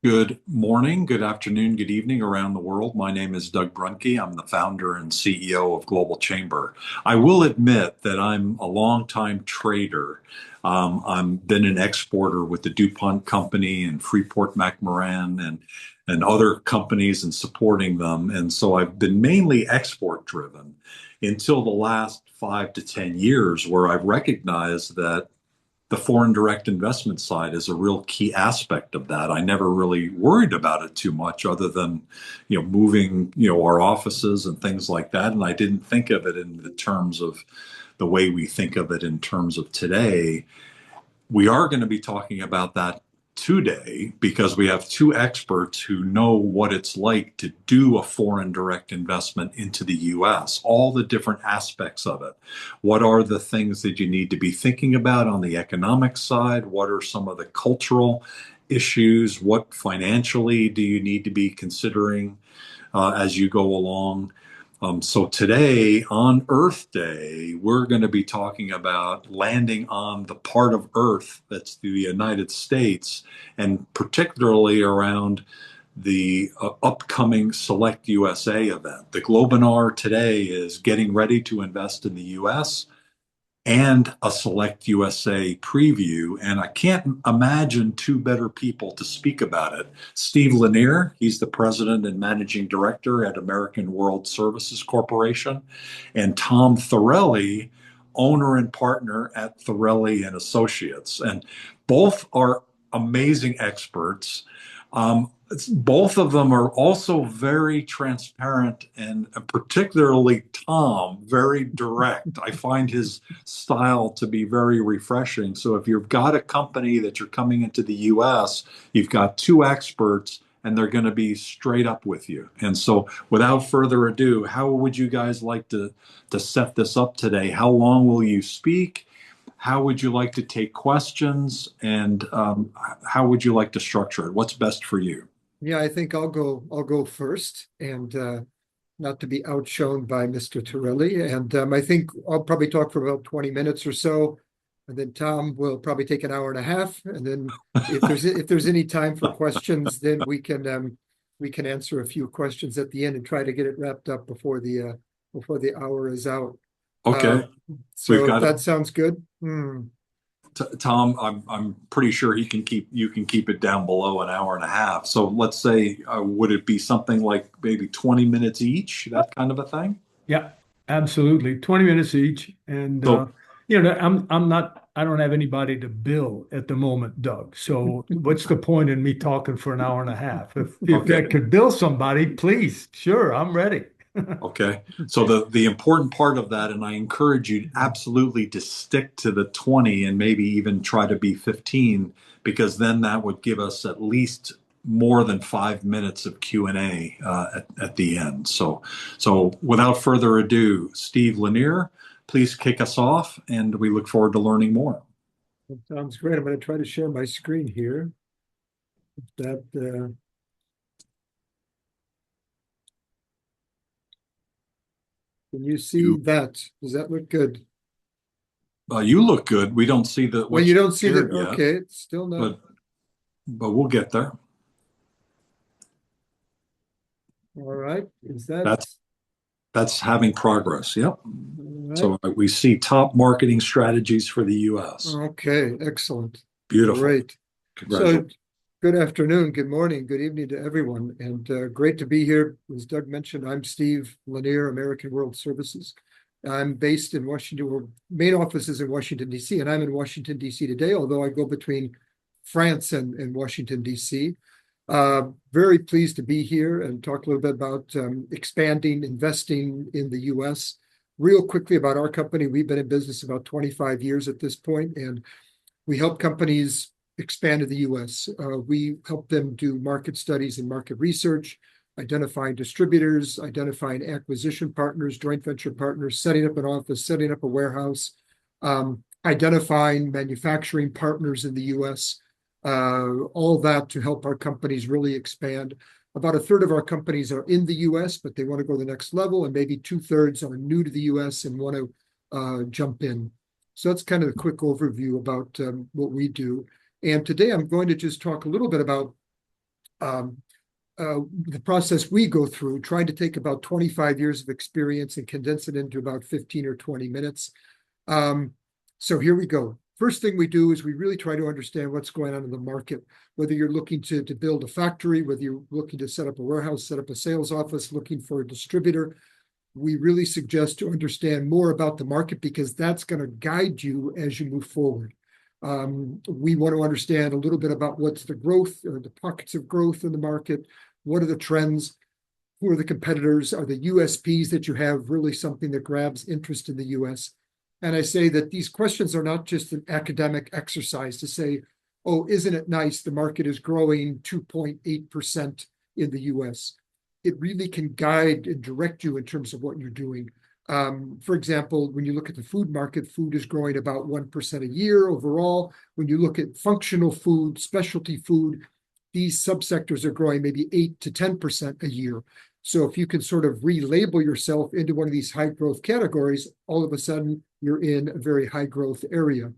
Good morning, good afternoon, good evening around the world. My name is Doug Brunke. I'm the founder and CEO of Global Chamber. I will admit that I'm a longtime trader. I've been an exporter with the DuPont Company and Freeport McMoran and other companies and supporting them. And so I've been mainly export driven until the last 5 to 10 years, where I've recognized that the foreign direct investment side is a real key aspect of that. I never really worried about it too much other than, moving, our offices and things like that. And I didn't think of it in the terms of the way we think of it in terms of today. We are going to be talking about that today because we have two experts who know what it's like to do a foreign direct investment into the US, all the different aspects of it. What are the things that you need to be thinking about on the economic side? What are some of the cultural issues? What financially do you need to be considering as you go along? So today on Earth Day, we're going to be talking about landing on the part of Earth that's the United States, and particularly around the upcoming Select USA event. The Globinar today is getting ready to invest in the US and a Select USA preview. And I can't imagine two better people to speak about it. Steve Lanier, he's the president and managing director at American World Services Corporation, and Tom Thorelli, owner and partner at Thorelli and Associates. And both are amazing experts. Both of them are also very transparent, and particularly Tom, very direct. I find his style to be very refreshing. So if you've got a company that you're coming into the US, you've got two experts and they're going to be straight up with you. And so without further ado, how would you guys like to set this up today? How long will you speak? How would you like to take questions? And how would you like to structure it? What's best for you? Yeah, I think I'll go first, and not to be outshone by Mr. Torelli. And I think I'll probably talk for about 20 minutes or so, and then Tom will probably take an hour and a half. And then if there's any time for questions, then we can answer a few questions at the end and try to get it wrapped up before the hour is out. Okay. We've So got that sounds good. Tom, I'm pretty sure you can keep it down below an hour and a half. So let's say, would it be something like maybe 20 minutes each, that kind of a thing? Yeah, absolutely. 20 minutes each. And So, I don't have anybody to bill at the moment, Doug. So what's the point in me talking for an hour and a half? If okay. I could bill somebody, please, sure, I'm ready. Okay. So the important part of that, and I encourage you absolutely to stick to the 20 and maybe even try to be 15, because then that would give us at least more than 5 minutes of Q&A at the end. So without further ado, Steve Lanier, please kick us off, and we look forward to learning more. That sounds great. I'm going to try to share my screen here. That Can you see You that? Does that look good? you look good. We don't see Well, what you you don't see that. shared yet, Okay, it's still not. but we'll get there. All right. Is that That's that's having progress. Yep. all right? So we see top marketing strategies for the US. Okay, excellent. Beautiful. Great. So Congratulations. good afternoon, good morning, good evening to everyone, and great to be here. As Doug mentioned, I'm Steve Lanier, American World Services. I'm based in Washington. Our main office is in Washington, D.C., and I'm in Washington, D.C. today, although I go between France and Washington, D.C. Very pleased to be here and talk a little bit about expanding, investing in the U.S. Real quickly about our company, we've been in business about 25 years at this point, and we help companies expand to the U.S. We help them do market studies and market research, identifying distributors, identifying acquisition partners, joint venture partners, setting up an office, setting up a warehouse, identifying manufacturing partners in the U.S., all that to help our companies really expand. About a third of our companies are in the U.S., but they want to go to the next level, and maybe two-thirds are new to the U.S. and want to jump in. So that's kind of a quick overview about what we do. And today I'm going to just talk a little bit about Um, the process we go through, trying to take about 25 years of experience and condense it into about 15 or 20 minutes. So here we go. First thing we do is we really try to understand what's going on in the market, whether you're looking to build a factory, whether you're looking to set up a warehouse, set up a sales office, looking for a distributor. We really suggest to understand more about the market because that's going to guide you as you move forward. We want to understand a little bit about what's the growth or the pockets of growth in the market. What are the trends? Who are the competitors? Are the USPs that you have really something that grabs interest in the US? And I say that these questions are not just an academic exercise to say, oh, isn't it nice the market is growing 2.8% in the US? It really can guide and direct you in terms of what you're doing. For example, when you look at the food market, food is growing about 1% a year overall. When you look at functional food, specialty food, these subsectors are growing maybe 8 to 10% a year. So if you can sort of relabel yourself into one of these high growth categories, all of a sudden you're in a very high growth area.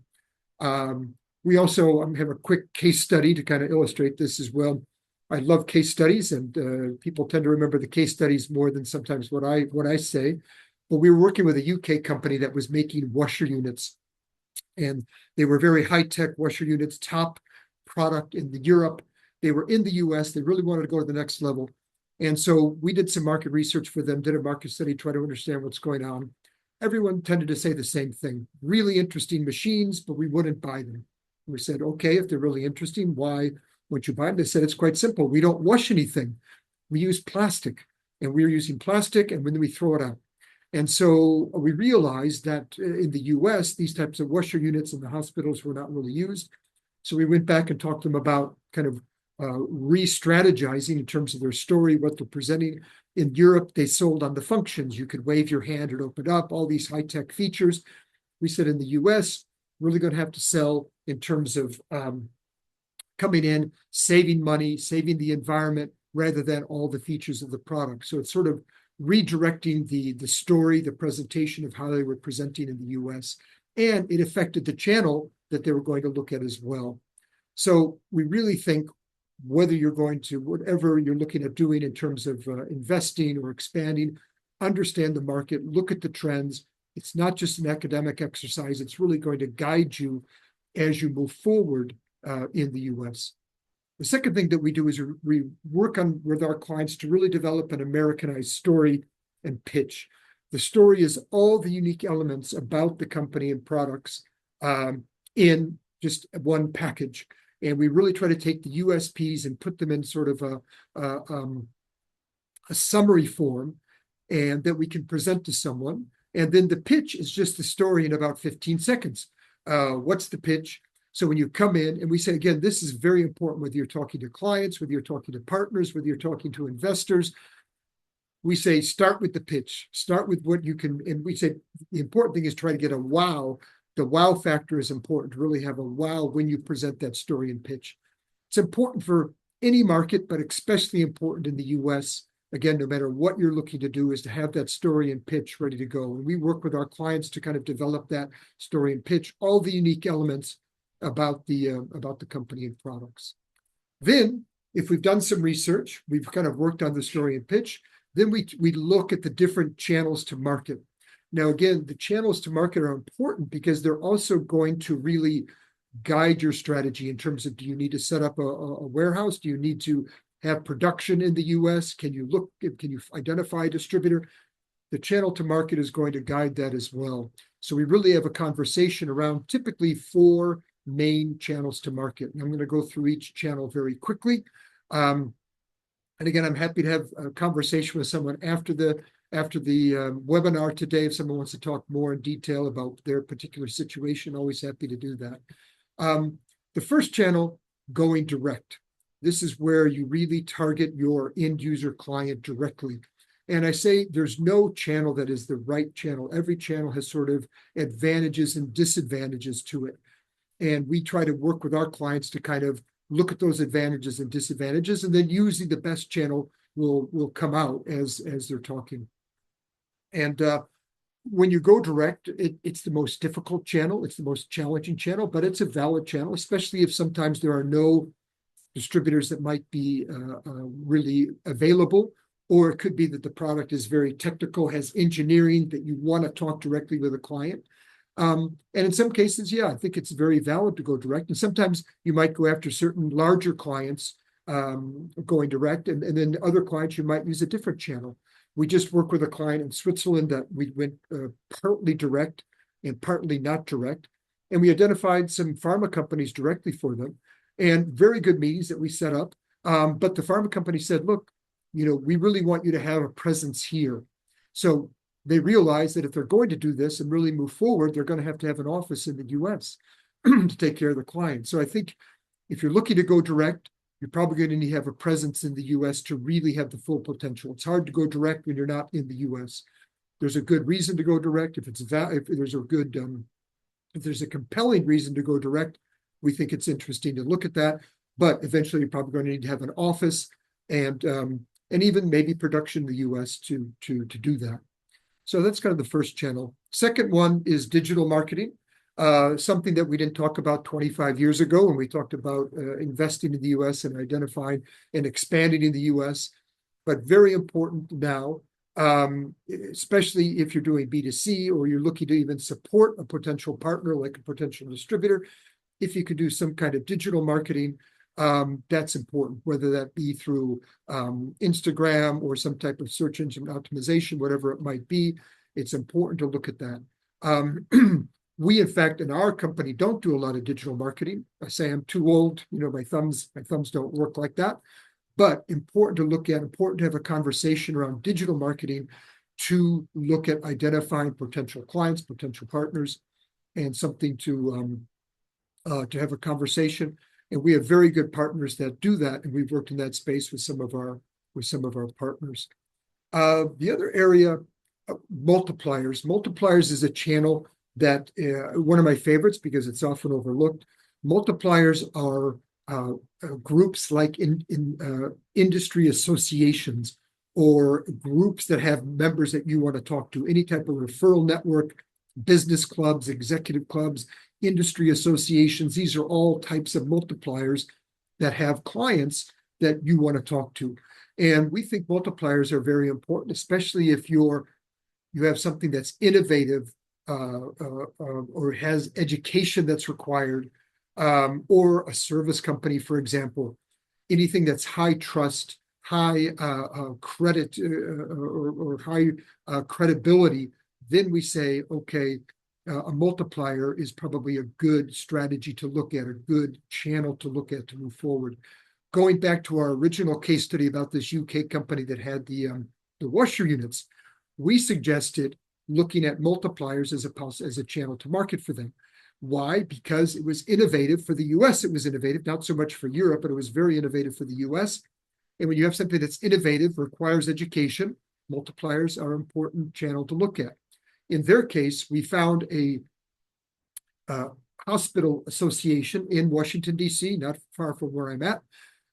We also have a quick case study to kind of illustrate this as well. I love case studies, and people tend to remember the case studies more than sometimes what I say. But we were working with a UK company that was making washer units, and they were very high-tech washer units, top product in Europe. They were in the US. They really wanted to go to the next level. And so we did some market research for them, did a market study, try to understand what's going on. Everyone tended to say the same thing. Really interesting machines, but we wouldn't buy them. We said, okay, if they're really interesting, why wouldn't you buy them? They said, it's quite simple. We don't wash anything. We use plastic, and we're using plastic, and then we throw it out. And so we realized that in the US, these types of washer units in the hospitals were not really used. So we went back and talked to them about kind of re-strategizing in terms of their story, what they're presenting. In Europe, they sold on the functions. You could wave your hand and open up, all these high-tech features. We said in the US, we're really going to have to sell in terms of coming in, saving money, saving the environment, rather than all the features of the product. So it's sort of redirecting the story, the presentation of how they were presenting in the US. And it affected the channel that they were going to look at as well. So we really think whether you're going to, whatever you're looking at doing in terms of investing or expanding, understand the market, look at the trends. It's not just an academic exercise. It's really going to guide you as you move forward in the US. The second thing that we do is we work on with our clients to really develop an Americanized story and pitch. The story is all the unique elements about the company and products in just one package. And we really try to take the USPs and put them in sort of a summary form and that we can present to someone. And then the pitch is just the story in about 15 seconds. What's the pitch? So when you come in, and we say, again, this is very important, whether you're talking to clients, whether you're talking to partners, whether you're talking to investors, we say, start with the pitch, start with what you can. And we say, the important thing is try to get a wow. The wow factor is important to really have a wow when you present that story and pitch. It's important for any market, but especially important in the US. Again, no matter what you're looking to do, is to have that story and pitch ready to go. And we work with our clients to kind of develop that story and pitch, all the unique elements about the company and products. Then, if we've done some research, we've kind of worked on the story and pitch, then we look at the different channels to market. Now, again, the channels to market are important because they're also going to really guide your strategy in terms of, do you need to set up a warehouse? Do you need to have production in the US? Can you identify a distributor? The channel to market is going to guide that as well. So we really have a conversation around typically 4 main channels to market. And I'm going to go through each channel very quickly. And again, I'm happy to have a conversation with someone after the webinar today. If someone wants to talk more in detail about their particular situation, always happy to do that. The first channel, going direct. This is where you really target your end user client directly. And I say there's no channel that is the right channel. Every channel has sort of advantages and disadvantages to it. And we try to work with our clients to kind of look at those advantages and disadvantages, and then usually the best channel will come out as they're talking. And when you go direct, it's the most difficult channel. It's the most challenging channel, but it's a valid channel, especially if sometimes there are no distributors that might be really available, or it could be that the product is very technical, has engineering that you want to talk directly with a client. And in some cases, yeah, I think it's very valid to go direct. And sometimes you might go after certain larger clients going direct, and then other clients you might use a different channel. We just worked with a client in Switzerland that we went partly direct and partly not direct. And we identified some pharma companies directly for them, and very good meetings that we set up. But the pharma company said, look, we really want you to have a presence here. So they realize that if they're going to do this and really move forward, they're going to have an office in the US to take care of the client. So I think if you're looking to go direct, you're probably going to need to have a presence in the US to really have the full potential. It's hard to go direct when you're not in the US. There's a good reason to go direct. If there's a compelling reason to go direct, we think it's interesting to look at that. But eventually, you're probably going to need to have an office and even maybe production in the US to do that. So that's kind of the first channel. Second one is digital marketing, something that we didn't talk about 25 years ago when we talked about investing in the US and identifying and expanding in the US, but very important now, especially if you're doing B2C or you're looking to even support a potential partner like a potential distributor. If you could do some kind of digital marketing, that's important, whether that be through Instagram or some type of search engine optimization, whatever it might be. It's important to look at that. We, in fact, in our company, don't do a lot of digital marketing. I say I'm too old. My thumbs don't work like that. But important to look at, important to have a conversation around digital marketing to look at identifying potential clients, potential partners, and something to have a conversation. And we have very good partners that do that, and we've worked in that space with some of our partners. The other area, multipliers. Multipliers is a channel that one of my favorites because it's often overlooked. Multipliers are groups like in industry associations or groups that have members that you want to talk to, any type of referral network, business clubs, executive clubs, industry associations. These are all types of multipliers that have clients that you want to talk to. And we think multipliers are very important, especially if you have something that's innovative or has education that's required, or a service company, for example, anything that's high trust, high credit or high credibility, then we say, okay, a multiplier is probably a good strategy to look at, a good channel to look at to move forward. Going back to our original case study about this UK company that had the washer units, we suggested looking at multipliers as a channel to market for them. Why? Because it was innovative for the US. It was innovative, not so much for Europe, but it was very innovative for the US. And when you have something that's innovative, requires education, multipliers are an important channel to look at. In their case, we found a hospital association in Washington, D.C., not far from where I'm at.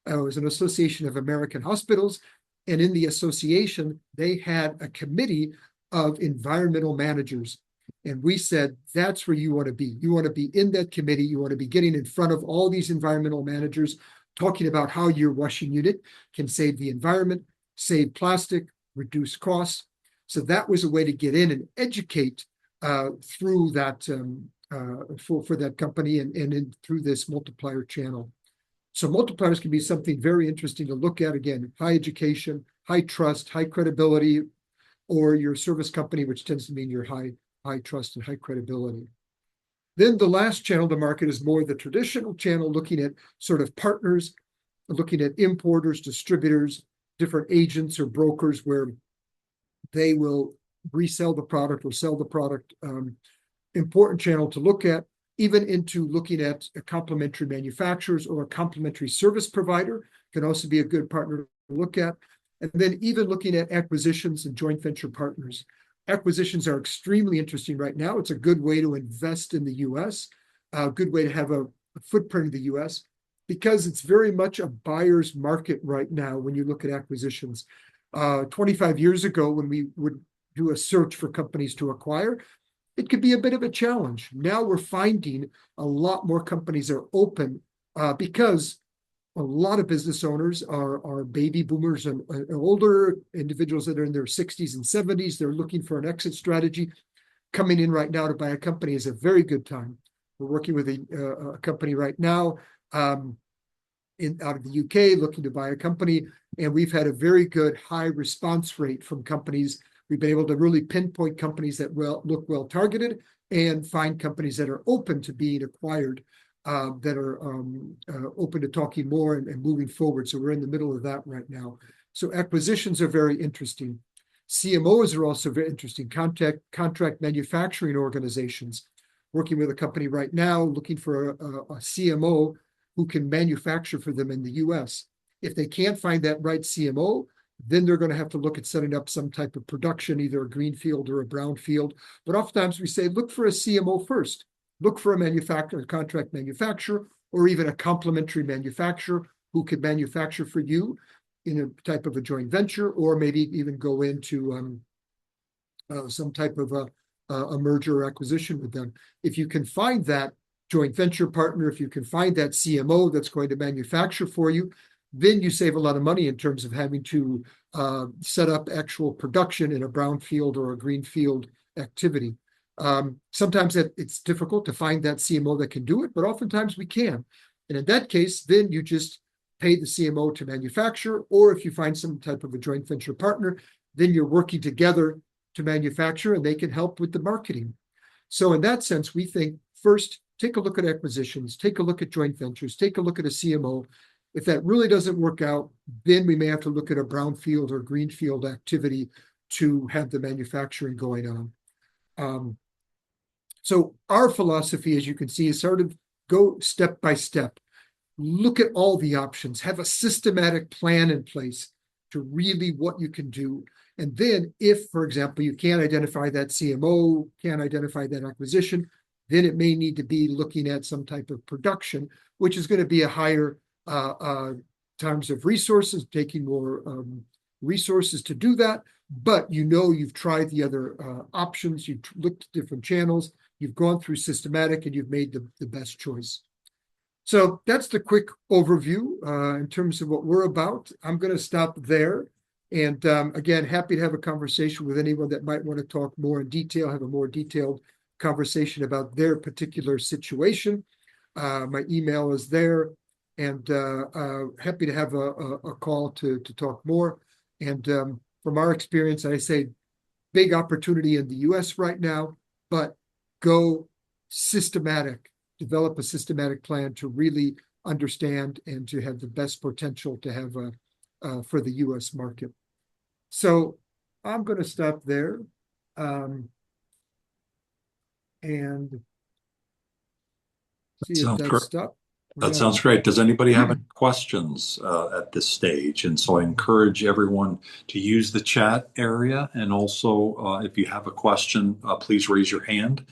It was an association of American hospitals. And in the association, they had a committee of environmental managers. And we said, that's where you want to be. You want to be in that committee. You want to be getting in front of all these environmental managers, talking about how your washing unit can save the environment, save plastic, reduce costs. So that was a way to get in and educate through that for that company and through this multiplier channel. So multipliers can be something very interesting to look at. Again, high education, high trust, high credibility, or your service company, which tends to mean your high trust and high credibility. Then the last channel to market is more the traditional channel, looking at sort of partners, looking at importers, distributors, different agents or brokers where they will resell the product or sell the product. Important channel to look at, even into looking at a complementary manufacturers or a complementary service provider can also be a good partner to look at. And then even looking at acquisitions and joint venture partners. Acquisitions are extremely interesting right now. It's a good way to invest in the US, a good way to have a footprint in the US, because it's very much a buyer's market right now when you look at acquisitions. 25 years ago, when we would do a search for companies to acquire, it could be a bit of a challenge. Now we're finding a lot more companies are open because a lot of business owners are baby boomers and older individuals that are in their 60s and 70s. They're looking for an exit strategy. Coming in right now to buy a company is a very good time. We're working with a company right now out of the UK looking to buy a company, and we've had a very good high response rate from companies. We've been able to really pinpoint companies that look well targeted and find companies that are open to being acquired, that are open to talking more and moving forward. So we're in the middle of that right now. So acquisitions are very interesting. CMOs are also very interesting. Contract manufacturing organizations. Working with a company right now looking for a CMO who can manufacture for them in the US. If they can't find that right CMO, then they're going to have to look at setting up some type of production, either a greenfield or a brownfield. But oftentimes we say, look for a CMO first. Look for a manufacturer, a contract manufacturer, or even a complementary manufacturer who could manufacture for you in a type of a joint venture, or maybe even go into some type of a merger or acquisition with them. If you can find that joint venture partner, if you can find that CMO that's going to manufacture for you, then you save a lot of money in terms of having to set up actual production in a brownfield or a greenfield activity. Sometimes it's difficult to find that CMO that can do it, but oftentimes we can. And in that case, then you just pay the CMO to manufacture, or if you find some type of a joint venture partner, then you're working together to manufacture and they can help with the marketing. So in that sense, we think first, take a look at acquisitions, take a look at joint ventures, take a look at a CMO. If that really doesn't work out, then we may have to look at a brownfield or greenfield activity to have the manufacturing going on. So our philosophy, as you can see, is sort of go step by step. Look at all the options, have a systematic plan in place to really what you can do. And then if, for example, you can't identify that CMO, can't identify that acquisition, then it may need to be looking at some type of production, which is going to be a higher terms of resources, taking more resources to do that. But you've tried the other options, you've looked at different channels, you've gone through systematic, and you've made the best choice. So that's the quick overview in terms of what we're about. I'm going to stop there. And again, happy to have a conversation with anyone that might want to talk more in detail, have a more detailed conversation about their particular situation. My email is there, and happy to have a call to talk more. And from our experience, I say big opportunity in the US right now, but go systematic, develop a systematic plan to really understand and to have the best potential to have for the US market. So I'm going to stop there. And see if that's stopped. That sounds great. Does anybody have any questions at this stage? And so I encourage everyone to use the chat area. And also, if you have a question, please raise your hand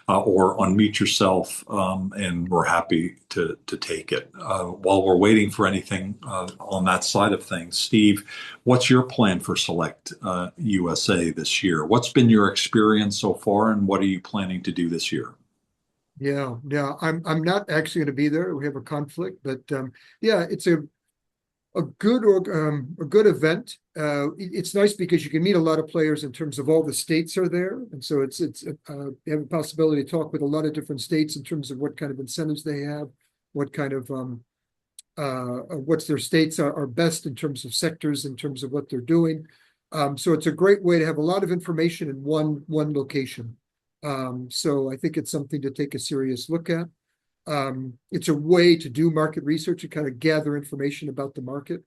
or unmute yourself, and we're happy to take it. While we're waiting for anything on that side of things, Steve, what's your plan for Select USA this year? What's been your experience so far, and what are you planning to do this year? Yeah. I'm not actually going to be there. We have a conflict, but yeah, it's a good event. It's nice because you can meet a lot of players in terms of all the states are there, and so you have a possibility to talk with a lot of different states in terms of what kind of incentives they have, what kind of what's their states are best in terms of sectors, in terms of what they're doing. So it's a great way to have a lot of information in one location. So I think it's something to take a serious look at. It's a way to do market research and kind of gather information about the market.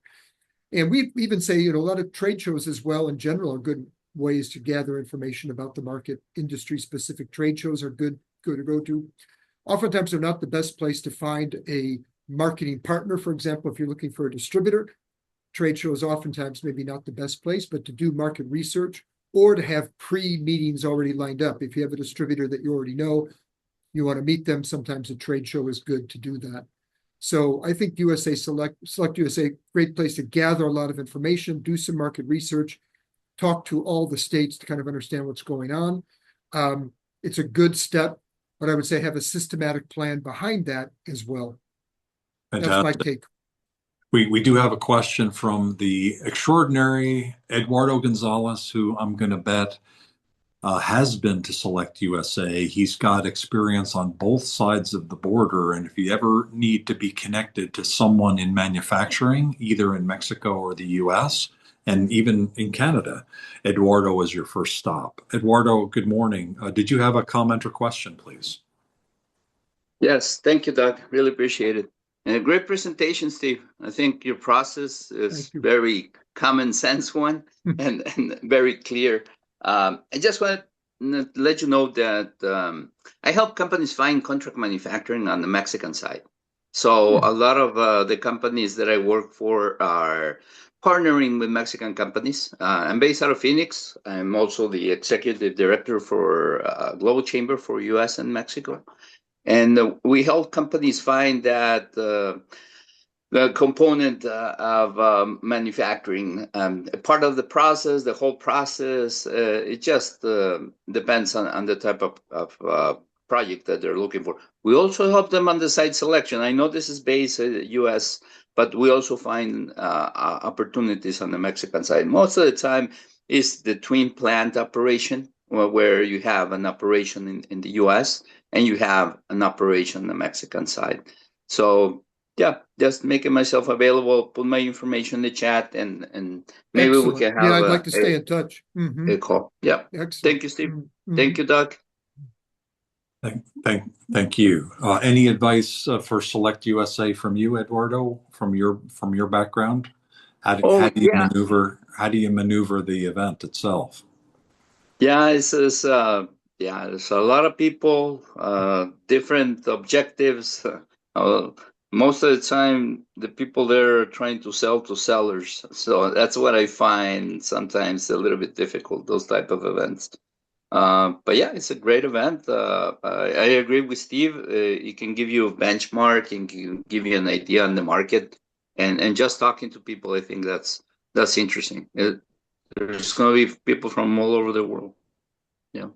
And we even say, a lot of trade shows as well in general are good ways to gather information about the market. Industry-specific trade shows are good to go to. Oftentimes, they're not the best place to find a marketing partner. For example, if you're looking for a distributor, trade shows oftentimes maybe not the best place, but to do market research or to have pre-meetings already lined up. If you have a distributor that you already know, you want to meet them, sometimes a trade show is good to do that. So I think Select USA, great place to gather a lot of information, do some market research, talk to all the states to kind of understand what's going on. It's a good step, but I would say have a systematic plan behind that as well. Fantastic. That's my take. We do have a question from the extraordinary Eduardo Gonzalez, who I'm going to bet has been to Select USA. He's got experience on both sides of the border. And if you ever need to be connected to someone in manufacturing, either in Mexico or the US, and even in Canada, Eduardo is your first stop. Eduardo, good morning. Did you have a comment or question, please? Yes, thank you, Doug. Really appreciate it. And a great presentation, Steve. I think your process is very common sense one and very clear. I just want to let you know that I help companies find contract manufacturing on the Mexican side. So a lot of the companies that I work for are partnering with Mexican companies. I'm based out of Phoenix. I'm also the executive director for Global Chamber for US and Mexico. And we help companies find that the component of manufacturing, part of the process, the whole process, it just depends on the type of project that they're looking for. We also help them on the site selection. I know this is based in the US, but we also find opportunities on the Mexican side. Most of the time is the twin plant operation, where you have an operation in the US and you have an operation on the Mexican side. So yeah, just making myself available, put my information in the chat, and maybe Excellent. we can have yeah, I'd like to stay in touch. a call. Yeah. Excellent. Thank you, Steve. Thank you, Doug. Thank you. Any advice for Select USA from you, Eduardo, from your background? How do you maneuver? How do you maneuver the event itself? Yeah, there's a lot of people, different objectives. Most of the time, the people there are trying to sell to sellers. So that's what I find sometimes a little bit difficult, those type of events. But yeah, it's a great event. I agree with Steve. It can give you a benchmark and can give you an idea on the market. And just talking to people, I think that's interesting. There's going to be people from all over the world. Yeah.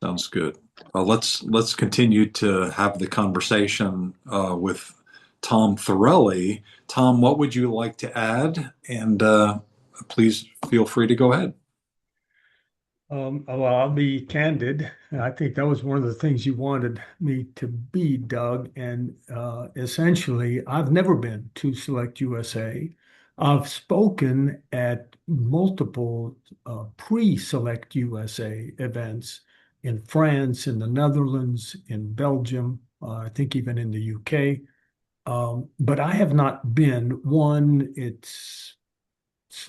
Sounds good. Let's continue to have the conversation with Tom Thorelli. Tom, what would you like to add? And please feel free to go ahead. Well, I'll be candid. I think that was one of the things you wanted me to be, Doug. And essentially, I've never been to Select USA. I've spoken at multiple pre-Select USA events in France, in the Netherlands, in Belgium, I think even in the UK. But I have not been one. It's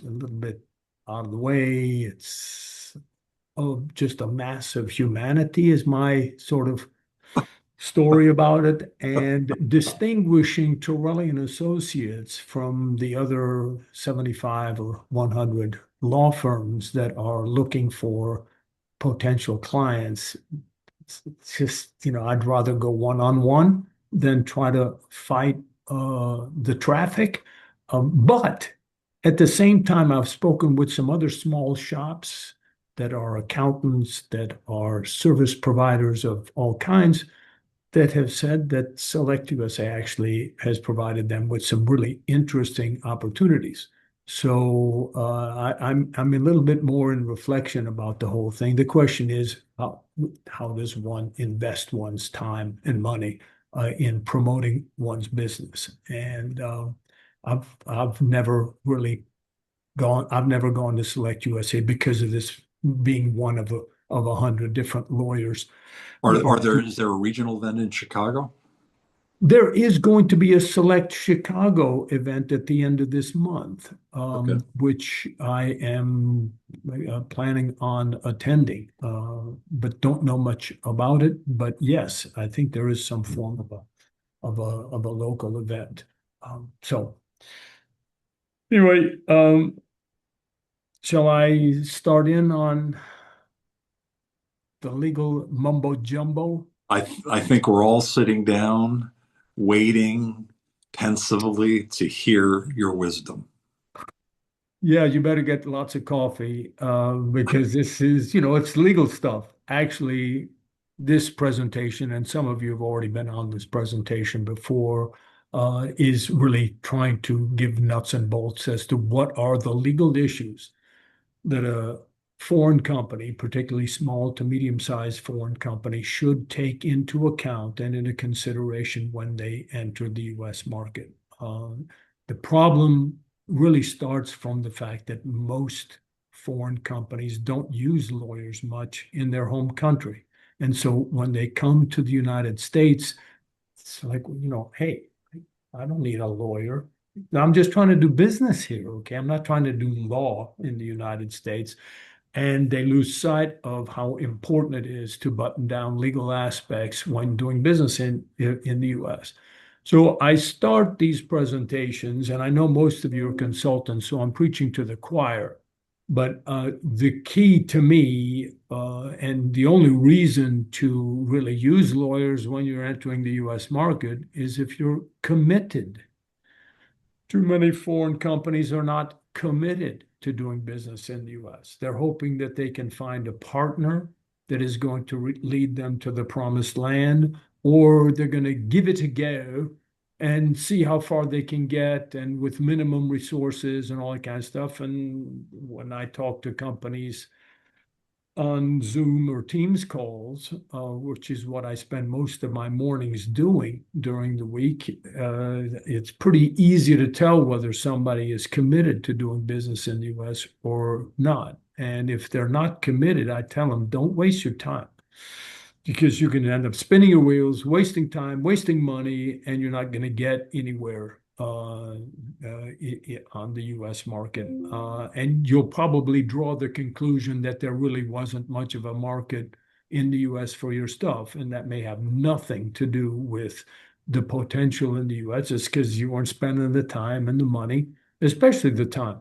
a little bit out of the way. It's just a mass of humanity is my sort of story about it, and distinguishing Torelli and Associates from the other 75 or 100 law firms that are looking for potential clients. It's just, I'd rather go one-on-one than try to fight the traffic. But at the same time, I've spoken with some other small shops that are accountants, that are service providers of all kinds, that have said that Select USA actually has provided them with some really interesting opportunities. So I'm a little bit more in reflection about the whole thing. The question is, how does one invest one's time and money in promoting one's business? And I've never really gone. I've never gone to Select USA because of this being one of 100 different lawyers. Is there a regional event in Chicago? There is going to be a Select Chicago event at the end of this month, Okay. which I am planning on attending, but don't know much about it. But yes, I think there is some form of a local event. So anyway, shall I start in on the legal mumbo jumbo? I think we're all sitting down, waiting pensively to hear your wisdom. Yeah, you better get lots of coffee because this is, it's legal stuff. Actually, this presentation, and some of you have already been on this presentation before, is really trying to give nuts and bolts as to what are the legal issues that a foreign company, particularly small to medium-sized foreign company, should take into account and into consideration when they enter the U.S. market. The problem really starts from the fact that most foreign companies don't use lawyers much in their home country. And so when they come to the United States, it's like, hey, I don't need a lawyer. I'm just trying to do business here, okay? I'm not trying to do law in the United States. And they lose sight of how important it is to button down legal aspects when doing business in the US. So I start these presentations, and I know most of you are consultants, so I'm preaching to the choir. But the key to me, and the only reason to really use lawyers when you're entering the US market is if you're committed. Too many foreign companies are not committed to doing business in the US. They're hoping that they can find a partner that is going to lead them to the promised land, or they're going to give it a go and see how far they can get and with minimum resources and all that kind of stuff. And when I talk to companies on Zoom or Teams calls, which is what I spend most of my mornings doing during the week, it's pretty easy to tell whether somebody is committed to doing business in the US or not. And if they're not committed, I tell them, don't waste your time because you're going to end up spinning your wheels, wasting time, wasting money, and you're not going to get anywhere on the US market. And you'll probably draw the conclusion that there really wasn't much of a market in the US for your stuff. And that may have nothing to do with the potential in the US. It's because you weren't spending the time and the money, especially the time.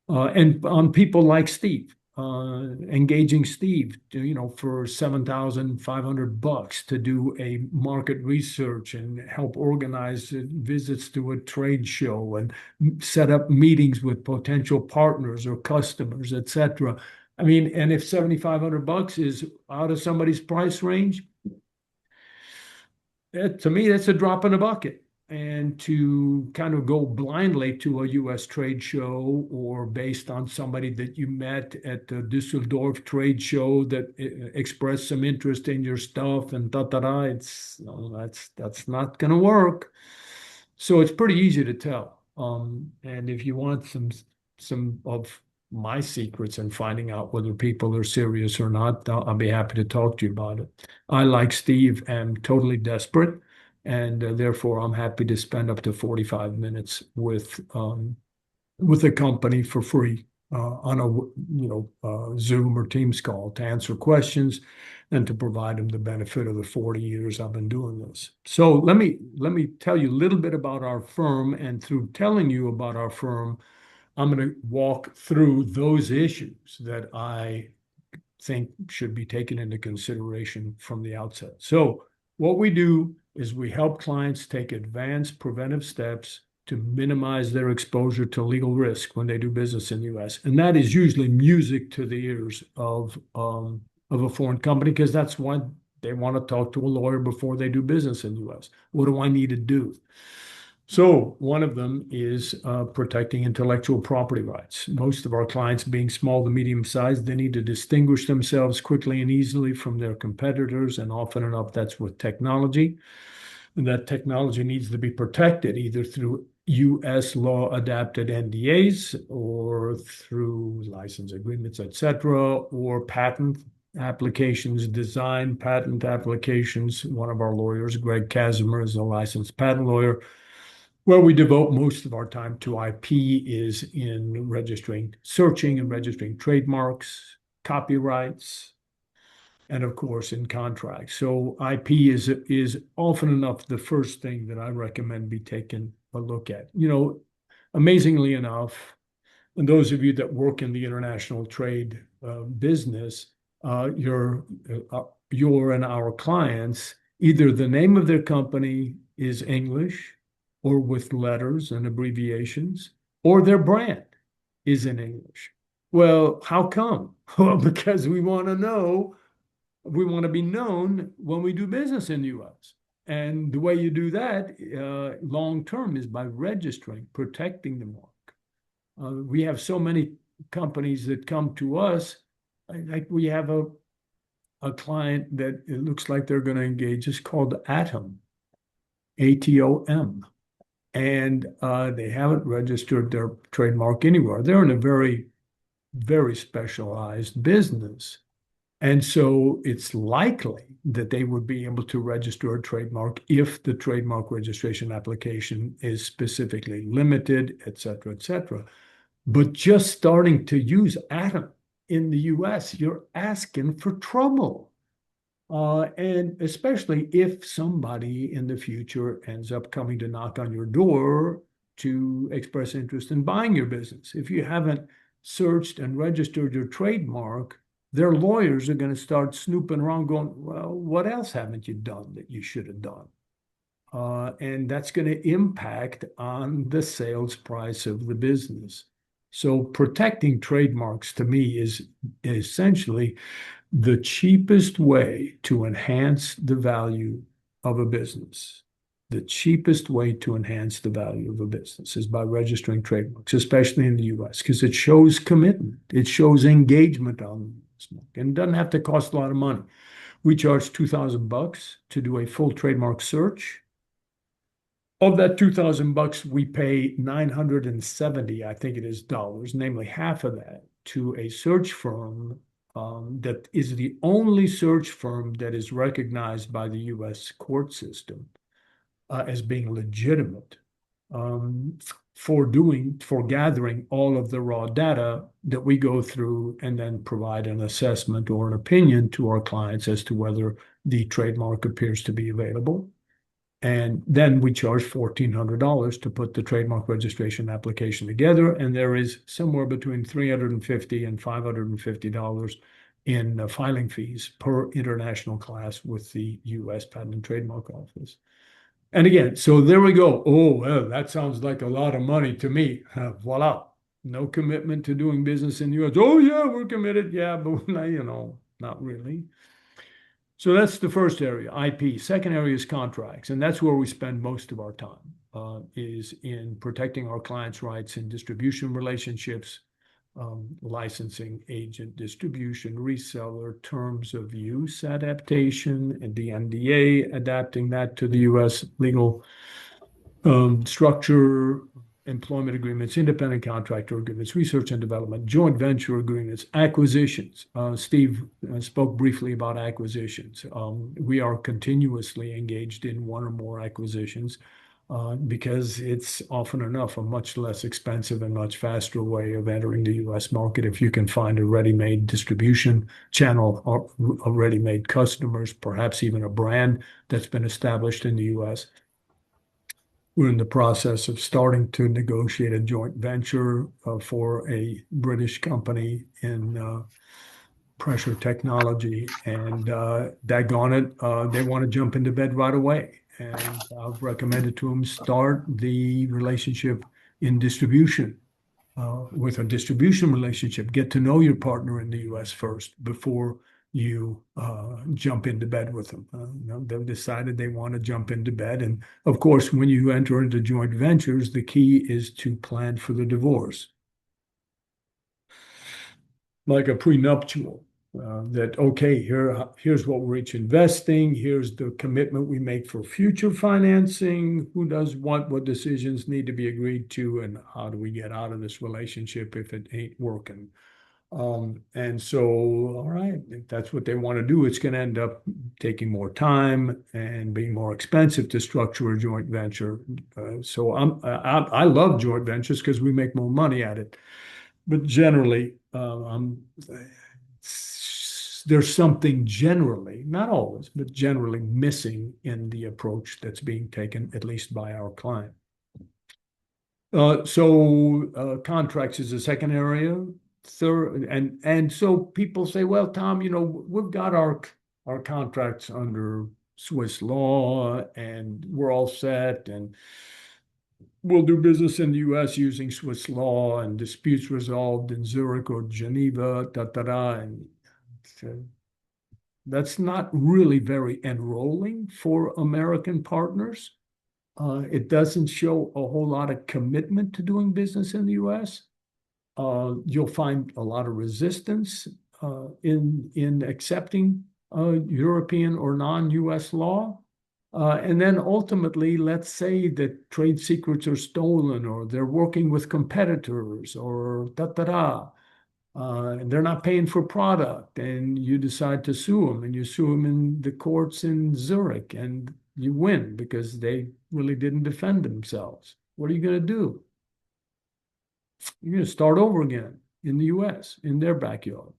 And on people like Steve, engaging Steve, for $7,500 to do a market research and help organize visits to a trade show and set up meetings with potential partners or customers, etc. I mean, and if $7,500 is out of somebody's price range, to me, that's a drop in the bucket. And to kind of go blindly to a US trade show or based on somebody that you met at the Düsseldorf trade show that expressed some interest in your stuff and it's that's not going to work. So it's pretty easy to tell. And if you want some of my secrets in finding out whether people are serious or not, I'll be happy to talk to you about it. I, like Steve, am totally desperate, and therefore I'm happy to spend up to 45 minutes with a company for free on a Zoom or Teams call to answer questions and to provide them the benefit of the 40 years I've been doing this. So let me tell you a little bit about our firm, and through telling you about our firm, I'm going to walk through those issues that I think should be taken into consideration from the outset. So what we do is we help clients take advanced preventive steps to minimize their exposure to legal risk when they do business in the US. And that is usually music to the ears of a foreign company, because that's why they want to talk to a lawyer before they do business in the US. What do I need to do? So one of them is protecting intellectual property rights. Most of our clients being small to medium sized, they need to distinguish themselves quickly and easily from their competitors, and often enough that's with technology. And that technology needs to be protected either through US law adapted NDAs or through license agreements, etc., or patent applications, design patent applications. One of our lawyers, Greg Casimir, is a licensed patent lawyer. Where we devote most of our time to IP is in searching and registering trademarks, copyrights, and of course in contracts. So IP is often enough the first thing that I recommend be taken a look at. Amazingly enough, and those of you that work in the international trade business, your and our clients, either the name of their company is English or with letters and abbreviations, or their brand is in English. Well, how come? Well, because we want to be known when we do business in the US. And the way you do that long term is by registering, protecting the mark. We have so many companies that come to us. Like we have a client that it looks like they're going to engage. It's called Atom, ATOM. And they haven't registered their trademark anywhere. They're in a very, very specialized business. And so it's likely that they would be able to register a trademark if the trademark registration application is specifically limited, et cetera, et cetera. But just starting to use Atom in the US, you're asking for trouble. And especially if somebody in the future ends up coming to knock on your door to express interest in buying your business. If you haven't searched and registered your trademark, their lawyers are going to start snooping around going, well, what else haven't you done that you should have done? And that's going to impact on the sales price of the business. So protecting trademarks to me is essentially the cheapest way to enhance the value of a business. The cheapest way to enhance the value of a business is by registering trademarks, especially in the US, because it shows commitment. It shows engagement on this market, and it doesn't have to cost a lot of money. We charge $2,000 to do a full trademark search. Of that $2,000, we pay 970, I think it is dollars, namely half of that, to a search firm that is the only search firm that is recognized by the U.S. court system as being legitimate for gathering all of the raw data that we go through and then provide an assessment or an opinion to our clients as to whether the trademark appears to be available. And then we charge $1,400 to put the trademark registration application together. And there is somewhere between $350 and $550 in filing fees per international class with the U.S. Patent and Trademark Office. And again, so there we go. Oh, well, that sounds like a lot of money to me. Voila. No commitment to doing business in the U.S. Oh, yeah, we're committed. Yeah, but not really. So that's the first area, IP. Second area is contracts, and that's where we spend most of our time, is in protecting our clients' rights in distribution relationships, licensing, agent distribution, reseller, terms of use adaptation, and the NDA, adapting that to the U.S. legal structure, employment agreements, independent contractor agreements, research and development, joint venture agreements, acquisitions. Steve spoke briefly about acquisitions. We are continuously engaged in one or more acquisitions because it's often enough a much less expensive and much faster way of entering the U.S. market if you can find a ready-made distribution channel or a ready-made customers, perhaps even a brand that's been established in the U.S. We're in the process of starting to negotiate a joint venture for a British company in pressure technology. And daggone it, they want to jump into bed right away. And I've recommended to them start the relationship in distribution. With a distribution relationship, get to know your partner in the U.S. first before you jump into bed with them. They've decided they want to jump into bed. And of course, when you enter into joint ventures, the key is to plan for the divorce. Like a prenuptial, that, okay, here's what we're each investing. Here's the commitment we make for future financing. Who does what decisions need to be agreed to, and how do we get out of this relationship if it ain't working? And so, all right, if that's what they want to do, it's going to end up taking more time and being more expensive to structure a joint venture. So I love joint ventures because we make more money at it. But generally, there's something generally, not always, but generally missing in the approach that's being taken, at least by our client. So contracts is the second area. Third, and so people say, well, Tom, we've got our contracts under Swiss law and we're all set and we'll do business in the US using Swiss law and disputes resolved in Zurich or Geneva, and That's not really very enrolling for American partners. It doesn't show a whole lot of commitment to doing business in the US. You'll find a lot of resistance in accepting European or non-US law. And then ultimately, let's say that trade secrets are stolen or they're working with competitors or da-da-da. And they're not paying for product, and you decide to sue them, and you sue them in the courts in Zurich, and you win because they really didn't defend themselves. What are you going to do? You're going to start over again in the US, in their backyard.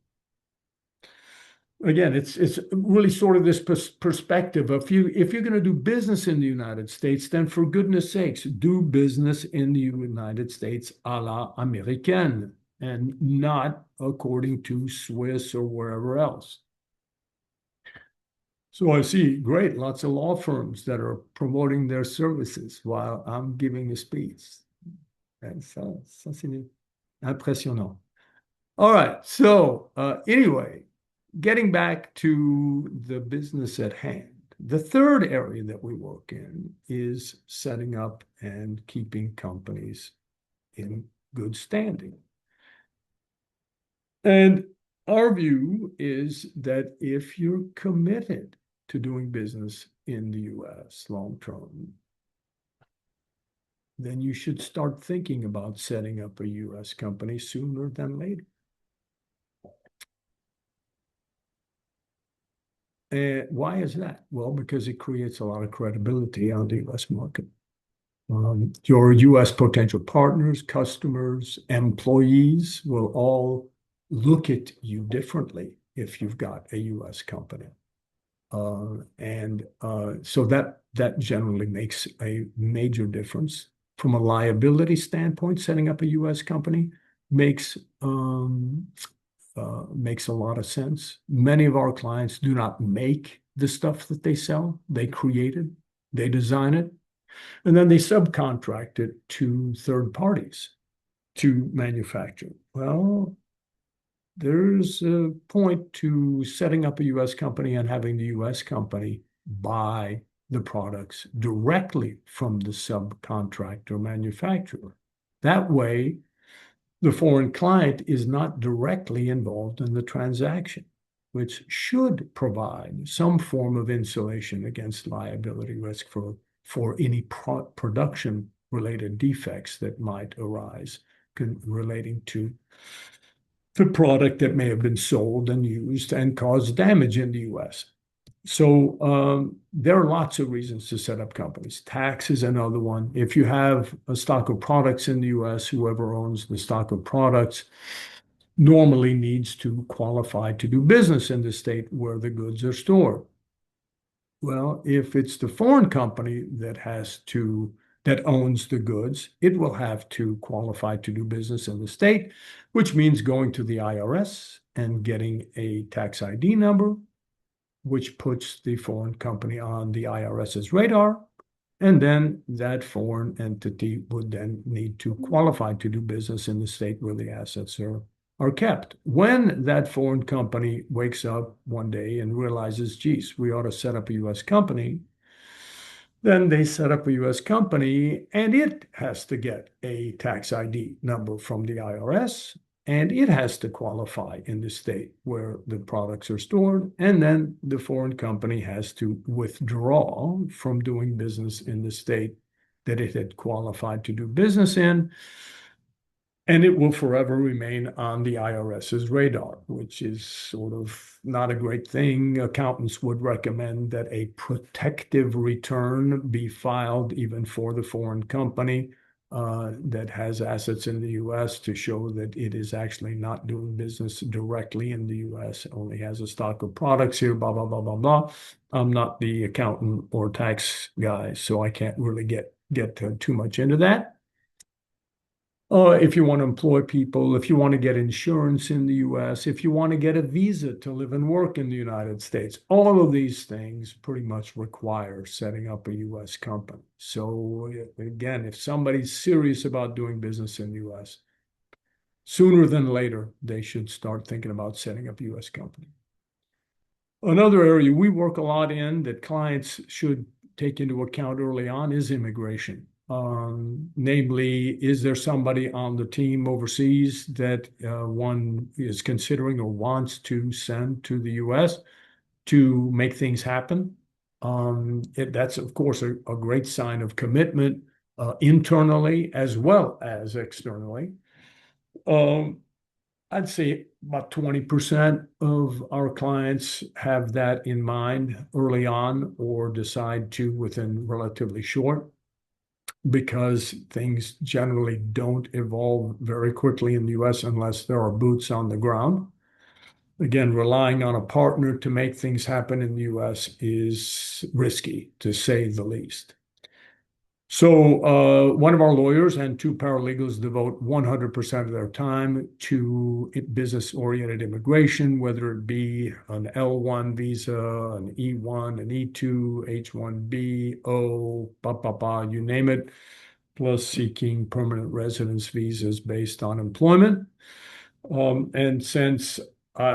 Again, it's really sort of this perspective of if you're going to do business in the United States, then for goodness sakes, do business in the United States a la américaine and not according to Swiss or wherever else. So I see, great, lots of law firms that are promoting their services while I'm giving a speech. And ça c'est impressionnant. All right, so anyway, getting back to the business at hand, the third area that we work in is setting up and keeping companies in good standing. And our view is that if you're committed to doing business in the US long term, then you should start thinking about setting up a US company sooner than later. Why is that? Well, because it creates a lot of credibility on the US market. Your US potential partners, customers, employees will all look at you differently if you've got a US company. So that generally makes a major difference. From a liability standpoint, setting up a US company makes a lot of sense. Many of our clients do not make the stuff that they sell. They create it, they design it, and then they subcontract it to third parties to manufacture. Well, there's a point to setting up a US company and having the US company buy the products directly from the subcontractor manufacturer. That way, the foreign client is not directly involved in the transaction, which should provide some form of insulation against liability risk for any production-related defects that might arise relating to the product that may have been sold and used and caused damage in the US. So there are lots of reasons to set up companies. Tax is another one. If you have a stock of products in the US, whoever owns the stock of products normally needs to qualify to do business in the state where the goods are stored. Well, if it's the foreign company that owns the goods, it will have to qualify to do business in the state, which means going to the IRS and getting a tax ID number, which puts the foreign company on the IRS's radar. And then that foreign entity would then need to qualify to do business in the state where the assets are kept. When that foreign company wakes up one day and realizes, geez, we ought to set up a US company, then they set up a US company and it has to get a tax ID number from the IRS and it has to qualify in the state where the products are stored. And then the foreign company has to withdraw from doing business in the state that it had qualified to do business in. And it will forever remain on the IRS's radar, which is sort of not a great thing. Accountants would recommend that a protective return be filed even for the foreign company that has assets in the US to show that it is actually not doing business directly in the US, only has a stock of products here, blah, blah, blah, blah, blah. I'm not the accountant or tax guy, so I can't really get too much into that. If you want to employ people, if you want to get insurance in the US, if you want to get a visa to live and work in the United States, all of these things pretty much require setting up a US company. So again, if somebody's serious about doing business in the US, sooner than later, they should start thinking about setting up a US company. Another area we work a lot in that clients should take into account early on is immigration. Namely, is there somebody on the team overseas that one is considering or wants to send to the US to make things happen? That's, of course, a great sign of commitment internally as well as externally. Um, I'd say about 20% of our clients have that in mind early on or decide to within relatively short because things generally don't evolve very quickly in the US unless there are boots on the ground. Again, relying on a partner to make things happen in the US is risky, to say the least. So one of our lawyers and two paralegals devote 100% of their time to business-oriented immigration, whether it be an L1 visa, an E1, an E2, H1B, O, you name it, plus seeking permanent residence visas based on employment. And since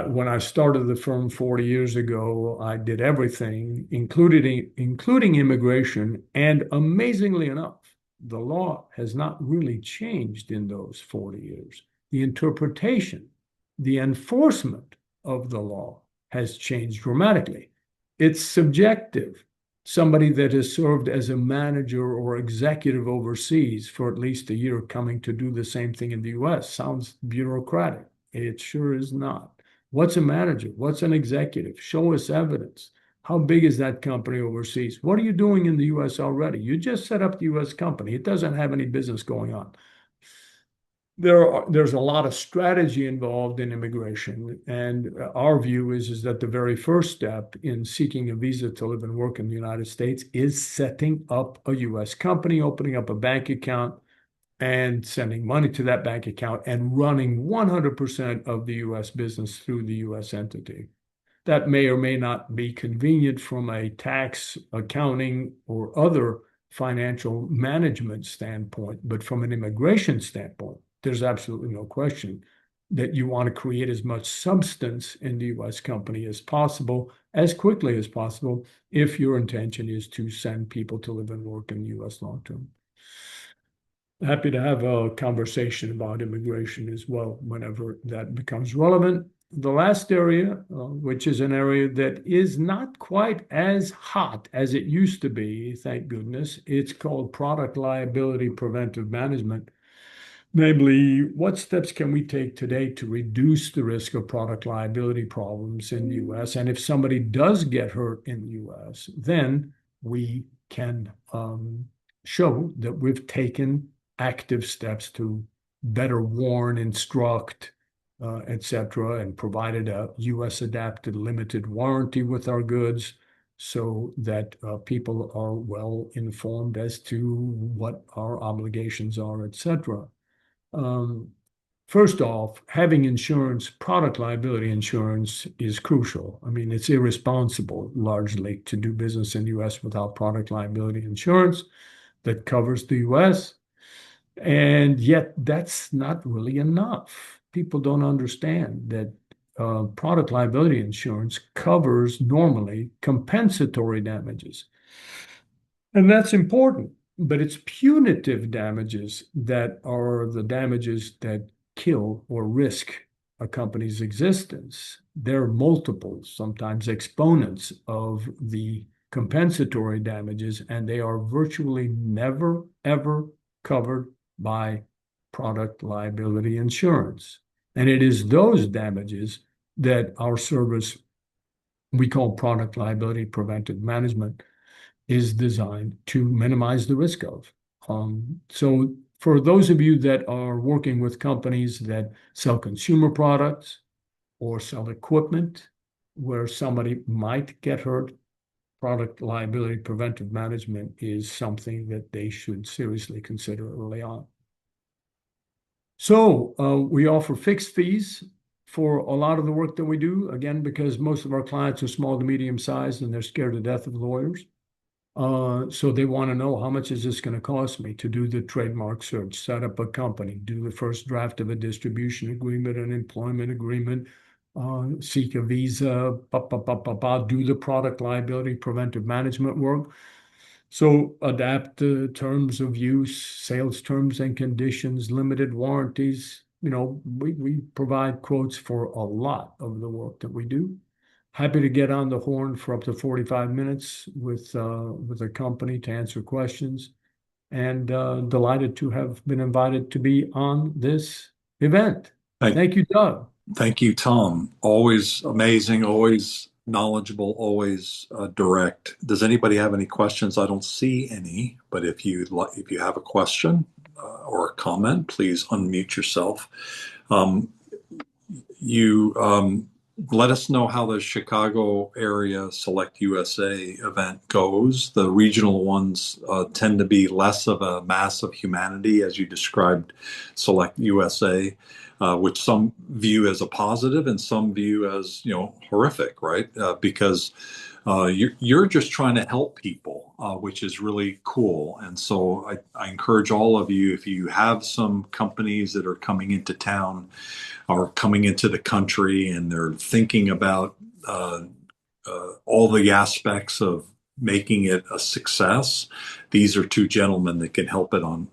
when I started the firm 40 years ago, I did everything, including immigration. And amazingly enough, the law has not really changed in those 40 years. The interpretation, the enforcement of the law has changed dramatically. It's subjective. Somebody that has served as a manager or executive overseas for at least a year coming to do the same thing in the US sounds bureaucratic. It sure is not. What's a manager? What's an executive? Show us evidence. How big is that company overseas? What are you doing in the US already? You just set up the US company. It doesn't have any business going on. There's a lot of strategy involved in immigration, and our view is that the very first step in seeking a visa to live and work in the United States is setting up a U.S. company, opening up a bank account, and sending money to that bank account and running 100% of the U.S. business through the U.S. entity. That may or may not be convenient from a tax, accounting, or other financial management standpoint, but from an immigration standpoint, there's absolutely no question that you want to create as much substance in the U.S. company as possible, as quickly as possible, if your intention is to send people to live and work in the U.S. long term. Happy to have a conversation about immigration as well whenever that becomes relevant. The last area, which is an area that is not quite as hot as it used to be, thank goodness, it's called product liability preventive management. Namely, what steps can we take today to reduce the risk of product liability problems in the US? And if somebody does get hurt in the US, then we can show that we've taken active steps to better warn, instruct, etc., and provided a US adapted limited warranty with our goods so that people are well informed as to what our obligations are, etc. First off, having insurance, product liability insurance is crucial. I mean, it's irresponsible largely to do business in the US without product liability insurance that covers the US. And yet that's not really enough. People don't understand that product liability insurance covers normally compensatory damages. And that's important, but it's punitive damages that are the damages that kill or risk a company's existence. They're multiples, sometimes exponents of the compensatory damages, and they are virtually never, ever covered by product liability insurance. And it is those damages that our service, we call product liability preventive management, is designed to minimize the risk of. So for those of you that are working with companies that sell consumer products or sell equipment where somebody might get hurt, product liability preventive management is something that they should seriously consider early on. So we offer fixed fees for a lot of the work that we do, again, because most of our clients are small to medium sized and they're scared to death of lawyers. So they want to know, how much is this going to cost me to do the trademark search, set up a company, do the first draft of a distribution agreement, an employment agreement, seek a visa, do the product liability preventive management work. So adapt the terms of use, sales terms and conditions, limited warranties. We provide quotes for a lot of the work that we do. Happy to get on the horn for up to 45 minutes with a company to answer questions, and delighted to have been invited to be on this event. Thank, Thank you, Doug. thank you, Tom. Always amazing, always knowledgeable, always direct. Does anybody have any questions? I don't see any, but if you have a question or a comment, please unmute yourself. Um, you let us know how the Chicago area Select USA event goes. The regional ones tend to be less of a mass of humanity, as you described Select USA, which some view as a positive and some view as, horrific, right? Because you're just trying to help people, which is really cool. And so I encourage all of you, if you have some companies that are coming into town or coming into the country and they're thinking about all the aspects of making it a success, these are two gentlemen that can help it on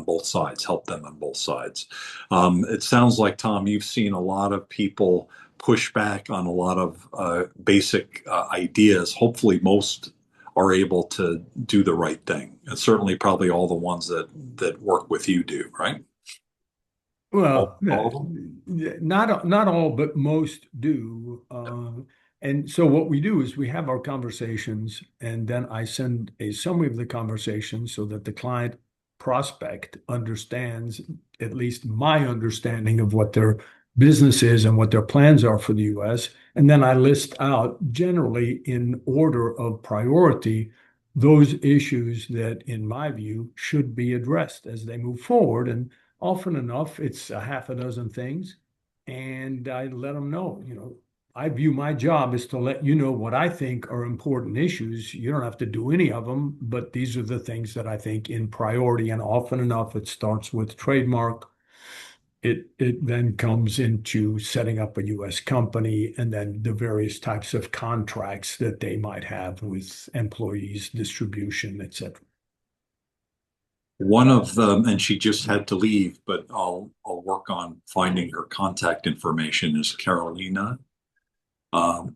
both sides, help them on both sides. It sounds like, Tom, you've seen a lot of people push back on a lot of basic ideas. Hopefully most are able to do the right thing. And certainly probably all the ones that work with you do, right? Well, All of them? not all, but most do. And so what we do is we have our conversations, and then I send a summary of the conversation so that the client prospect understands at least my understanding of what their business is and what their plans are for the U.S. And then I list out, generally in order of priority, those issues that, in my view, should be addressed as they move forward. And often enough, it's a half a dozen things. And I let them know, I view my job is to let you know what I think are important issues. You don't have to do any of them, but these are the things that I think in priority. And often enough, it starts with trademark. It then comes into setting up a U.S. company and then the various types of contracts that they might have with employees, distribution, et cetera. One of them, and she just had to leave, but I'll work on finding her contact information, is Carolina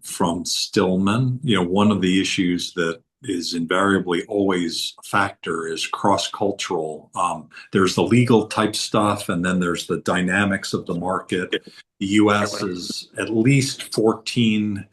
from Stillman. One of the issues that is invariably always a factor is cross-cultural. There's the legal type stuff, and then there's the dynamics of the market. The U.S. is at least 14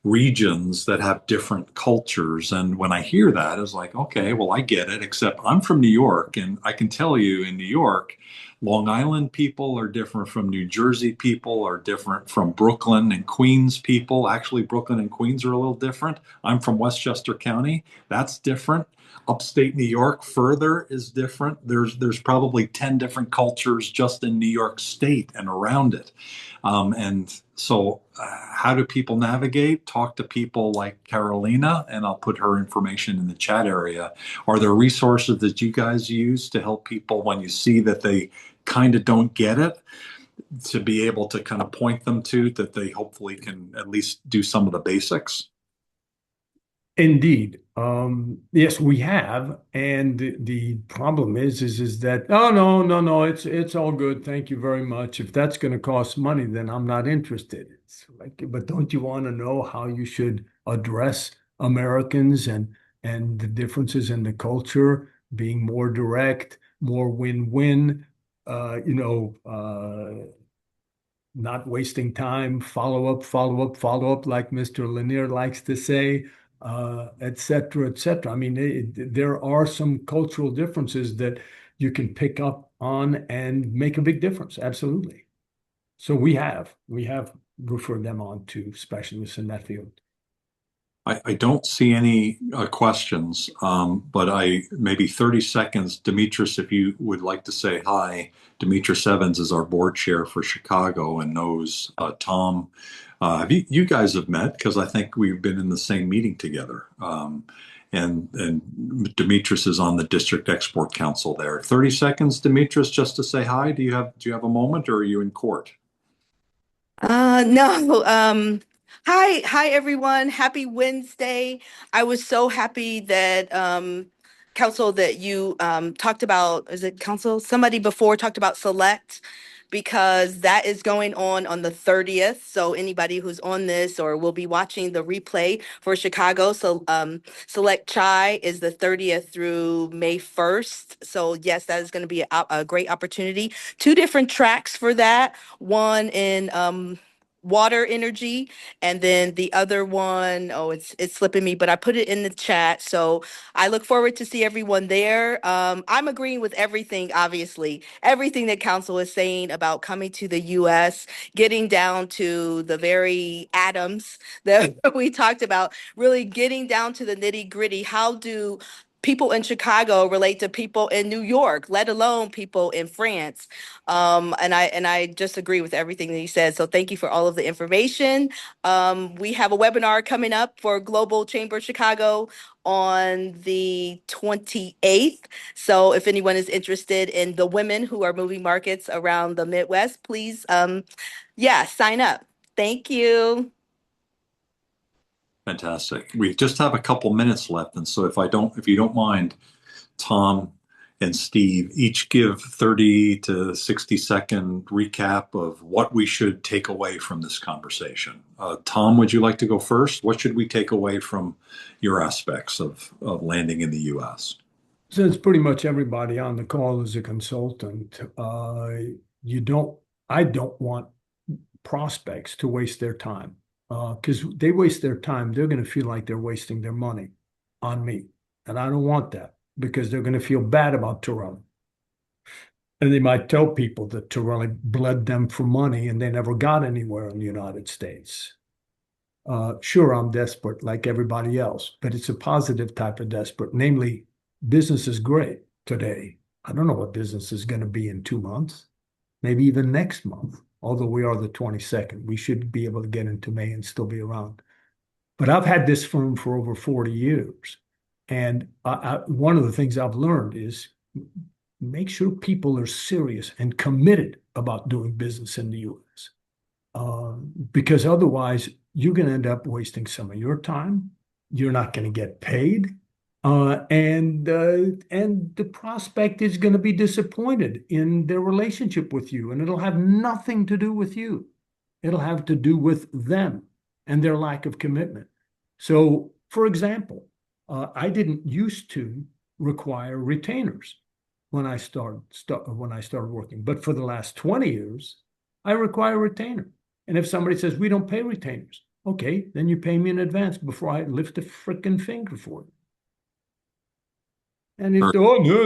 regions that have different cultures. And when I hear that, it's like, okay, well, I get it, except I'm from New York. And I can tell you in New York, Long Island people are different from New Jersey people, are different from Brooklyn and Queens people. Actually, Brooklyn and Queens are a little different. I'm from Westchester County. That's different. Upstate New York further is different. There's probably 10 different cultures just in New York State and around it. And so how do people navigate? Talk to people like Carolina, and I'll put her information in the chat area. Are there resources that you guys use to help people when you see that they kind of don't get it, to be able to kind of point them to that they hopefully can at least do some of the basics? Indeed. Yes, we have. And the problem is that, oh, no, it's all good. Thank you very much. If that's going to cost money, then I'm not interested. It's like, but don't you want to know how you should address Americans and the differences in the culture, being more direct, more win-win, not wasting time, follow up, like Mr. Lanier likes to say, et cetera, et cetera. I mean, there are some cultural differences that you can pick up on and make a big difference. Absolutely. So we have referred them on to specialists in that field. I don't see any questions, but maybe 30 seconds. Demetrius, if you would like to say hi. Demetrius Evans is our board chair for Chicago and knows Tom. You guys have met because I think we've been in the same meeting together. And Demetrius is on the District Export Council there. 30 seconds, Demetrius, just to say hi. Do you have a moment, or are you in court? No. Hi everyone. Happy Wednesday. I was so happy that Council that you talked about, is it Council? Somebody before talked about Select because that is going on the 30th. So anybody who's on this or will be watching the replay for Chicago, so Select Chai is the 30th through May 1st. So yes, that is going to be a great opportunity. Two different tracks for that. One in water energy, and then the other one, oh, it's slipping me, but I put it in the chat. So I look forward to see everyone there. I'm agreeing with everything, obviously, everything that council is saying about coming to the US, getting down to the very atoms that we talked about, really getting down to the nitty gritty. How do people in Chicago relate to people in New York, let alone people in France? And I just agree with everything that you said. So thank you for all of the information. We have a webinar coming up for Global Chamber Chicago on the 28th. So if anyone is interested in the women who are moving markets around the Midwest, please, yeah, sign up. Thank you. Fantastic. We just have a couple minutes left, and so if you don't mind, Tom and Steve each give 30 to 60-second recap of what we should take away from this conversation. Tom, would you like to go first? What should we take away from your aspects of landing in the U.S.? Since pretty much everybody on the call is a consultant, you don't, I don't want prospects to waste their time. Because they waste their time, they're going to feel like they're wasting their money on me. And I don't want that because they're going to feel bad about Torelli. And they might tell people that Torelli bled them for money and they never got anywhere in the United States. Sure, I'm desperate like everybody else, but it's a positive type of desperate. Namely, business is great today. I don't know what business is going to be in 2 months, maybe even next month. Although we are the 22nd, we should be able to get into May and still be around. But I've had this firm for over 40 years. And one of the things I've learned is make sure people are serious and committed about doing business in the US. Because otherwise, you're going to end up wasting some of your time. You're not going to get paid. And the prospect is going to be disappointed in their relationship with you, and it'll have nothing to do with you. It'll have to do with them and their lack of commitment. So, for example, I didn't used to require retainers when I started working, but for the last 20 years, I require a retainer. And if somebody says we don't pay retainers, okay, then you pay me in advance before I lift a freaking finger for you. And if, oh, no,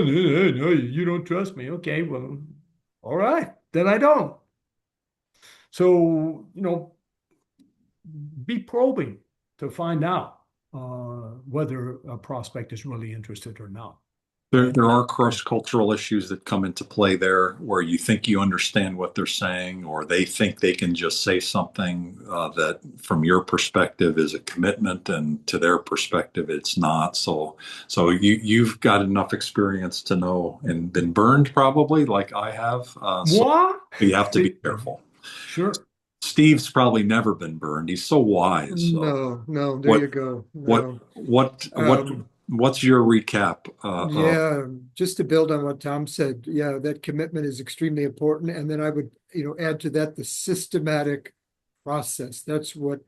you don't trust me. Okay, well, all right, then I don't. So, be probing to find out whether a prospect is really interested or not. There are cross-cultural issues that come into play there where you think you understand what they're saying, or they think they can just say something that from your perspective is a commitment and to their perspective it's not. So you've got enough experience to know and been burned probably like I have. So What? you have to be careful. Sure. Steve's probably never been burned. He's so wise. No, there What you go. what No. what's your recap? Yeah, just to build on what Tom said, yeah, that commitment is extremely important. And then I would, add to that the systematic process. That's what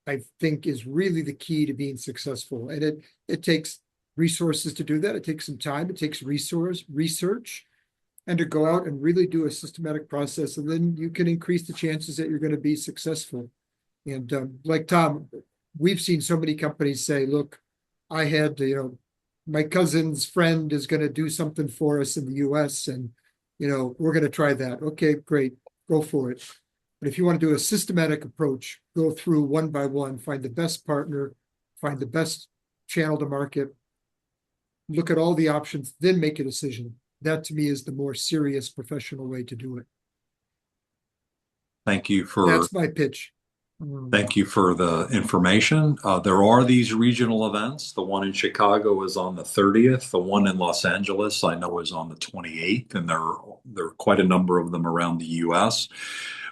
I think is really the key to being successful. And it takes resources to do that. It takes some time. It takes research, and to go out and really do a systematic process. And then you can increase the chances that you're going to be successful. And like Tom, we've seen so many companies say, look, I had, my cousin's friend is going to do something for us in the US, and, we're going to try that. Okay, great. Go for it. But if you want to do a systematic approach, go through one by one, find the best partner, find the best channel to market, look at all the options, then make a decision. That to me is the more serious professional way to do it. Thank you for That's my pitch. Thank you for the information. There are these regional events. The one in Chicago is on the 30th. The one in Los Angeles, I know, is on the 28th, and there are quite a number of them around the U.S.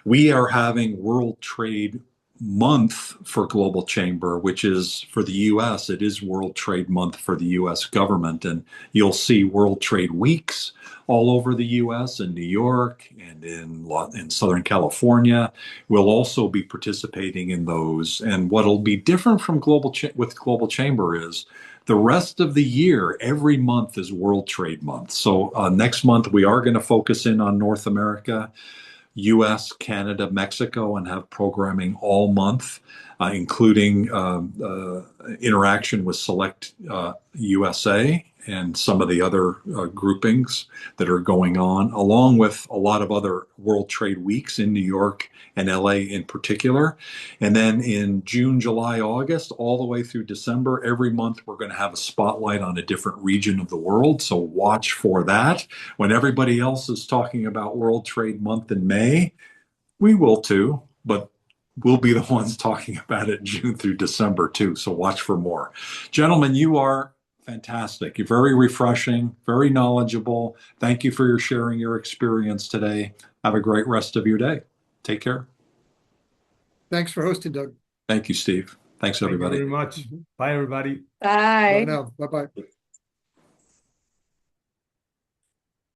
We are having World Trade Month for Global Chamber, which is for the US, it is World Trade Month for the US government. And you'll see World Trade Weeks all over the US, in New York and in Southern California. We'll also be participating in those. And what'll be different from with Global Chamber is the rest of the year, every month is World Trade Month. So next month, we are going to focus in on North America, US, Canada, Mexico, and have programming all month, including interaction with Select USA and some of the other groupings that are going on, along with a lot of other World Trade Weeks in New York and LA in particular. And then in June, July, August, all the way through December, every month we're going to have a spotlight on a different region of the world. So watch for that. When everybody else is talking about World Trade Month in May, we will too, but we'll be the ones talking about it June through December too. So watch for more. Gentlemen, you are fantastic. You're very refreshing, very knowledgeable. Thank you for sharing your experience today. Have a great rest of your day. Take care. Thanks for hosting, Doug. Thank you, Steve. Thanks, Thank you everybody. very much. Bye, everybody. Bye Bye. now. Bye-bye.